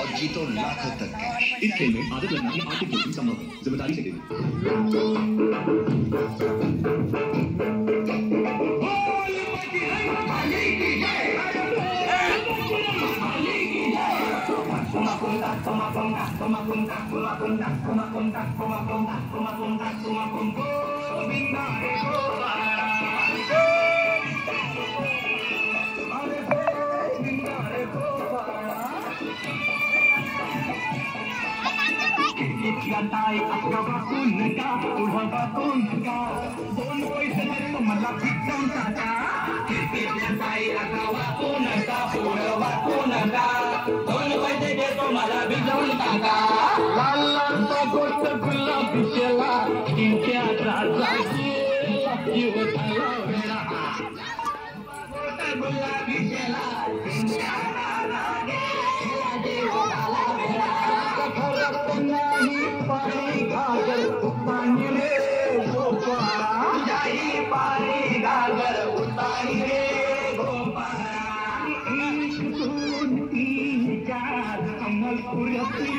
और जीतो लाखों तक कैश। इस खेल में आदत लगना ही आर्थिक जोखिम संभव है। जिम्मेदारी से खेलें। गाताय अकवाकून का उडवाकून का दोन पैसे देतो मला पिक्चर टाका गाताय अकवाकून का उडवाकून का दोन पैसे देतो मला भिजवून टाका लाल लाल तो गोष्ट गुलाबी केला तिच्या राजाची जीव झाला वेळा गोष्ट गुलाबी केला तिच्या राजाची जीव झाला वेळा नहीं पानी गागर उतानी रे गोपाला नहीं पानी गागर उतानी रे गोपाला एक दोन तीन चार कमल पुरती